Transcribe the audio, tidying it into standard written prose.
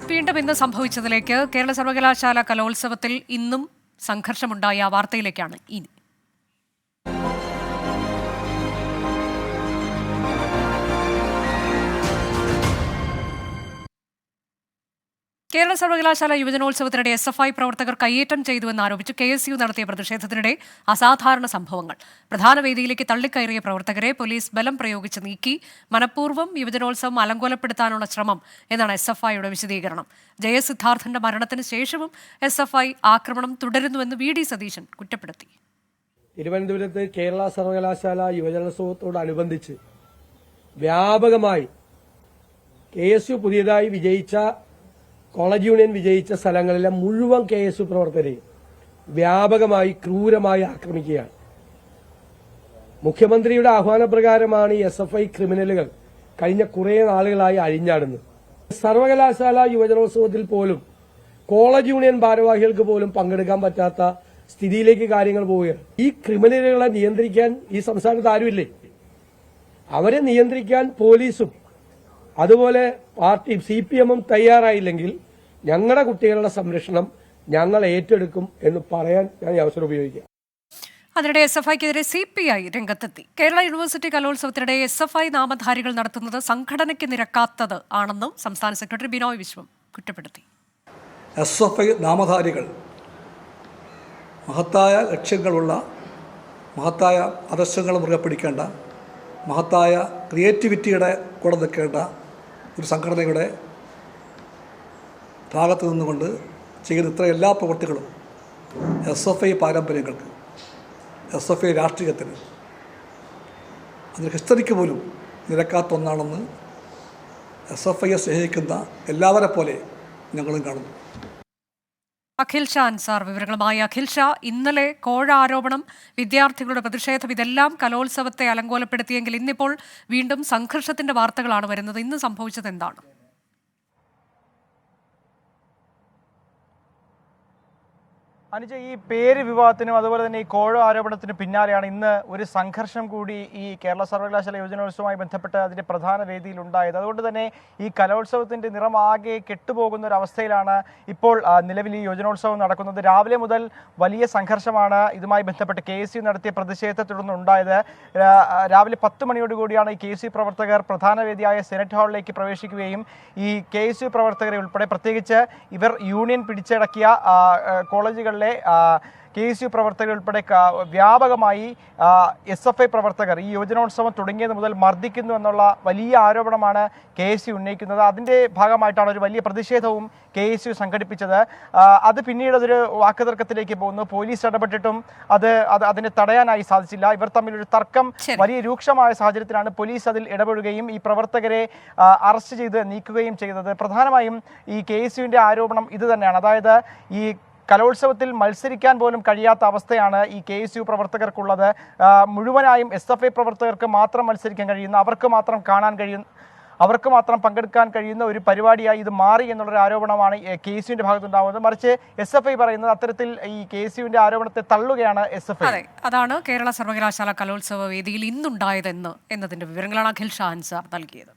വീണ്ടും ഇന്ന് സംഭവിച്ചതിലേക്ക് കേരള സർവകലാശാല കലോത്സവത്തിൽ ഇന്നും സംഘർഷമുണ്ടായ വാർത്തയിലേക്കാണ് ഇനി. കേരള സർവകലാശാല യുവജനോത്സവത്തിനിടെ SFI പ്രവർത്തകർ കയ്യേറ്റം ചെയ്തുവെന്നാരോപിച്ച് KSU നടത്തിയ പ്രതിഷേധത്തിനിടെ അസാധാരണ സംഭവങ്ങൾ. പ്രധാന വേദിയിലേക്ക് തള്ളിക്കയറിയ പ്രവർത്തകരെ പോലീസ് ബലം പ്രയോഗിച്ച് നീക്കി. മനഃപൂർവ്വം യുവജനോത്സവം അലങ്കോലപ്പെടുത്താനുള്ള ശ്രമം എന്നാണ് SFIയുടെ വിശദീകരണം. ജയസിദ്ധാർത്ഥന്റെ മരണത്തിന് ശേഷവും SFI ആക്രമണം തുടരുന്നുവെന്ന് VD സതീശൻ കുറ്റപ്പെടുത്തി. തിരുവനന്തപുരത്ത് കേരള സർവകലാശാല യുവജനോത്സവത്തോടനുബന്ധിച്ച് വ്യാപകമായി KSU പുതിയതായി വിജയിച്ച കോളേജ് യൂണിയൻ വിജയിച്ച സ്ഥലങ്ങളിലെ മുഴുവൻ KSU പ്രവർത്തകരെയും വ്യാപകമായി ക്രൂരമായി ആക്രമിക്കുകയാണ്. മുഖ്യമന്ത്രിയുടെ ആഹ്വാനപ്രകാരമാണ് ഈ SFI ക്രിമിനലുകൾ കഴിഞ്ഞ കുറേ നാളുകളായി അഴിഞ്ഞാടുന്നത്. സർവകലാശാല യുവജനോത്സവത്തിൽ പോലും കോളേജ് യൂണിയൻ ഭാരവാഹികൾക്ക് പോലും പങ്കെടുക്കാൻ പറ്റാത്ത സ്ഥിതിയിലേക്ക് കാര്യങ്ങൾ പോവുകയാണ്. ഈ ക്രിമിനലുകളെ നിയന്ത്രിക്കാൻ ഈ സംസ്ഥാനത്ത് ആരുമില്ലേ? അവരെ നിയന്ത്രിക്കാൻ പോലീസും അതുപോലെ പാർട്ടി CPM-ഉം തയ്യാറായില്ലെങ്കിൽ ഞങ്ങളുടെ കുട്ടികളുടെ സംരക്ഷണം ഞങ്ങൾ ഏറ്റെടുക്കും എന്ന് പറയാൻ ഞാൻ ഈ അവസരം ഉപയോഗിക്കാം. അതിനിടെ SFIക്കെതിരെ CPI രംഗത്തെത്തി. കേരള യൂണിവേഴ്സിറ്റി കലോത്സവത്തിനിടെ SFI നാമധാരികൾ നടത്തുന്നത് സംഘടനയ്ക്ക് നിരക്കാത്തത് ആണെന്നും സംസ്ഥാന സെക്രട്ടറി ബിനോയ് വിശ്വം കുറ്റപ്പെടുത്തി. SFI നാമധാരികൾ മഹത്തായ ലക്ഷ്യങ്ങളുള്ള, മഹത്തായ ആദർശങ്ങൾ മുറുകെ പിടിക്കേണ്ട, മഹത്തായ ക്രിയേറ്റിവിറ്റിയുടെ കൂടെ നിൽക്കേണ്ട ഒരു സംഘടനയുടെ ഭാഗത്ത് നിന്നുകൊണ്ട് ചെയ്യുന്ന ഇത്ര എല്ലാ പ്രവൃത്തികളും SFI പാരമ്പര്യങ്ങൾക്ക്, SFI രാഷ്ട്രീയത്തിന്, അതിന് ഹിസ്റ്ററിക്ക് പോലും നിരക്കാത്ത ഒന്നാണെന്ന് SFIയെ സ്നേഹിക്കുന്ന എല്ലാവരെ പോലെ ഞങ്ങളും കാണുന്നു. അഖിൽ ഷാ അൻസാർ വിവരങ്ങളുമായി. അഖിൽ ഷാ, ഇന്നലെ കോഴ ആരോപണം, വിദ്യാർത്ഥികളുടെ പ്രതിഷേധം, ഇതെല്ലാം കലോത്സവത്തെ അലങ്കോലപ്പെടുത്തിയെങ്കിൽ ഇന്നിപ്പോൾ വീണ്ടും സംഘർഷത്തിന്റെ വാർത്തകളാണ് വരുന്നത്. ഇന്ന് സംഭവിച്ചത് എന്താണ്? അനുജ, ഈ പേര് വിവാദത്തിനും അതുപോലെ തന്നെ ഈ കോഴ ആരോപണത്തിനും പിന്നാലെയാണ് ഇന്ന് ഒരു സംഘർഷം കൂടി ഈ കേരള സർവകലാശാല യുവജനോത്സവവുമായി ബന്ധപ്പെട്ട് അതിൻ്റെ പ്രധാന വേദിയിൽ ഉണ്ടായത്. അതുകൊണ്ട് തന്നെ ഈ കലോത്സവത്തിൻ്റെ നിറമാകെ കെട്ടുപോകുന്ന ഒരു അവസ്ഥയിലാണ് ഇപ്പോൾ നിലവിൽ ഈ യുവജനോത്സവം നടക്കുന്നത്. രാവിലെ മുതൽ വലിയ സംഘർഷമാണ് ഇതുമായി ബന്ധപ്പെട്ട് KSU നടത്തിയ പ്രതിഷേധത്തെ തുടർന്ന് ഉണ്ടായത്. രാവിലെ 10 മണിയോടുകൂടിയാണ് ഈ KSU പ്രവർത്തകർ പ്രധാന വേദിയായ സെനറ്റ് ഹാളിലേക്ക് പ്രവേശിക്കുകയും ഈ KSU പ്രവർത്തകരെ ഉൾപ്പെടെ, പ്രത്യേകിച്ച് ഇവർ യൂണിയൻ പിടിച്ചടക്കിയ കോളേജുകളിലെ KSU പ്രവർത്തകർ ഉൾപ്പെടെ വ്യാപകമായി SFI പ്രവർത്തകർ ഈ യുവജനോത്സവം തുടങ്ങിയത് മുതൽ മർദ്ദിക്കുന്നു എന്നുള്ള വലിയ ആരോപണമാണ് KSU ഉന്നയിക്കുന്നത്. അതിൻ്റെ ഭാഗമായിട്ടാണ് ഒരു വലിയ പ്രതിഷേധവും KSU സംഘടിപ്പിച്ചത്. അത് പിന്നീട് അതൊരു വാക്കുതർക്കത്തിലേക്ക് പോകുന്നു. പോലീസ് ഇടപെട്ടിട്ടും അതിനെ തടയാനായി സാധിച്ചില്ല. ഇവർ തമ്മിലൊരു തർക്കം വലിയ രൂക്ഷമായ സാഹചര്യത്തിലാണ് പോലീസ് അതിൽ ഇടപെടുകയും ഈ പ്രവർത്തകരെ അറസ്റ്റ് ചെയ്ത് നീക്കുകയും ചെയ്തത്. പ്രധാനമായും ഈ KSUവിൻ്റെ ആരോപണം ഇത് തന്നെയാണ്. അതായത് ഈ കലോത്സവത്തിൽ മത്സരിക്കാൻ പോലും കഴിയാത്ത അവസ്ഥയാണ് ഈ KSU പ്രവർത്തകർക്കുള്ളത്. മുഴുവനായും SFI പ്രവർത്തകർക്ക് മാത്രം മത്സരിക്കാൻ കഴിയുന്ന, അവർക്ക് മാത്രം കാണാൻ കഴിയുന്ന, അവർക്ക് മാത്രം പങ്കെടുക്കാൻ കഴിയുന്ന ഒരു പരിപാടിയായി ഇത് മാറി എന്നുള്ളൊരു ആരോപണമാണ് KSUവിൻ്റെ ഭാഗത്തുണ്ടാകുന്നത്. മറിച്ച് SFI പറയുന്നത് അത്തരത്തിൽ ഈ KSUവിൻ്റെ ആരോപണത്തെ തള്ളുകയാണ് SFI. അതാണ് കേരള സർവകലാശാല കലോത്സവ വേദിയിൽ ഇന്നുണ്ടായതെന്ന് എന്നതിന്റെ വിവരങ്ങളാണ് അഖിൽ ഷാ അൻസാർ നൽകിയത്.